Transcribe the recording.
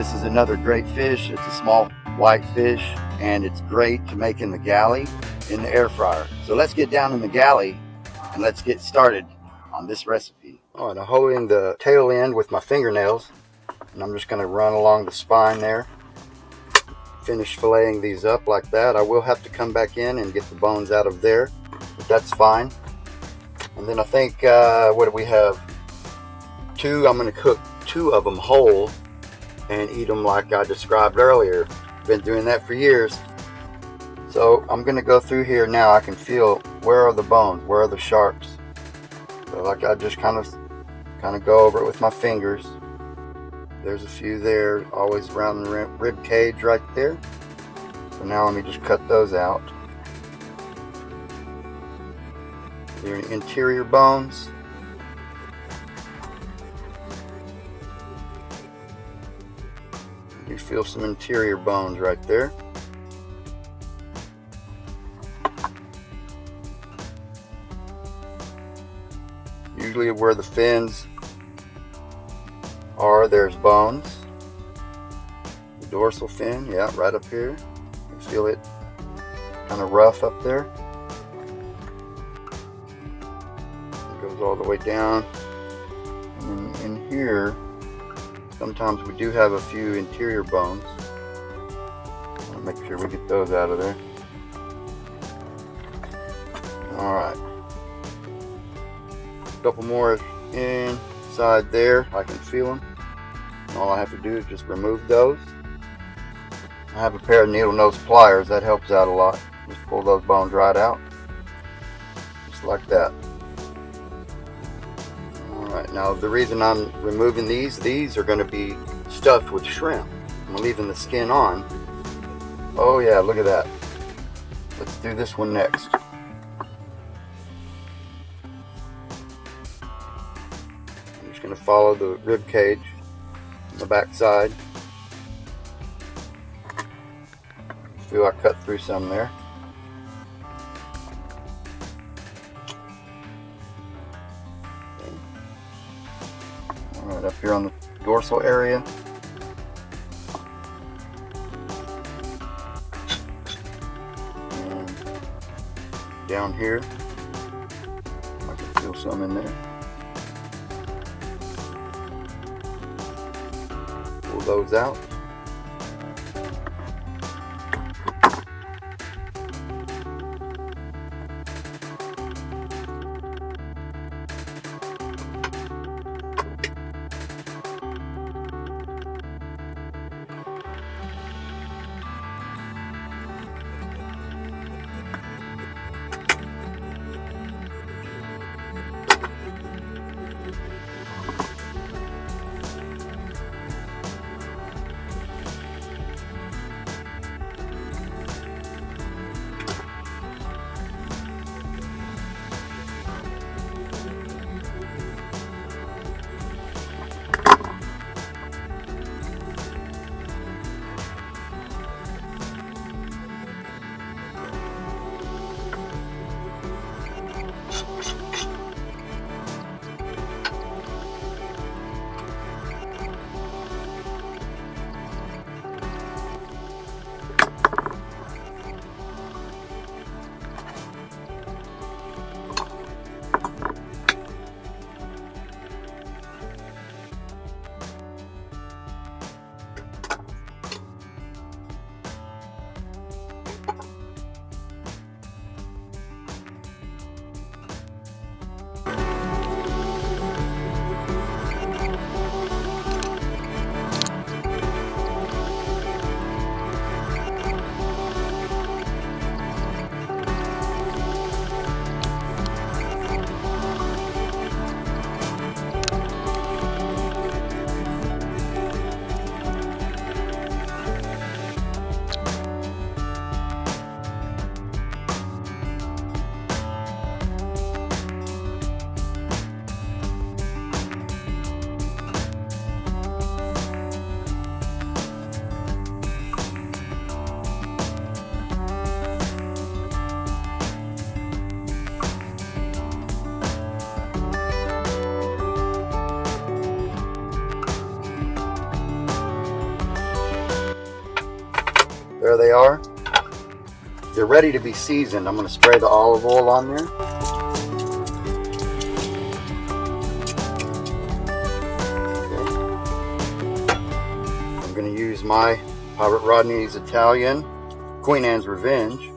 This is another great fish. It's a small white fish, and it's great to make in the galley in the air fryer. So let's get down in the galley and let's get started on this recipe. All right, I'm holding the tail end with my fingernails, and I'm just going to run along the spine there. Finish filleting these up like that. I will have to come back in and get the bones out of there, but that's fine. And then I think, what do we have? Two. I'm going to cook 2 of them whole and eat them like I described earlier. Been doing that for years. So I'm going to go through here now. I can feel where are the bones, where are the sharps. So like I just kind of go over it with my fingers. There's a few there, always around the rib cage right there. So now let me just cut those out. Your interior bones. You feel some interior bones right there. Usually where the fins are, there's bones. The dorsal fin, yeah, right up here. You feel it kind of rough up there. It goes all the way down. And in here, sometimes we do have a few interior bones. I'll make sure we get those out of there. Alright. A couple more inside there. I can feel them. And all I have to do is just remove those. I have a pair of needle nose pliers. That helps out a lot. Just pull those bones right out. Just like that. Alright, now the reason I'm removing these are going to be stuffed with shrimp. I'm leaving the skin on. Oh yeah, look at that. Let's do this one next. I'm just going to follow the rib cage on the back side. Feel I cut through some there. Alright, up here on the dorsal area. And down here. I can feel some in there. Pull those out. There they are. They're ready to be seasoned. I'm going to spray the olive oil on there. Okay. I'm going to use my Robert Rodney's Italian Queen Anne's Revenge.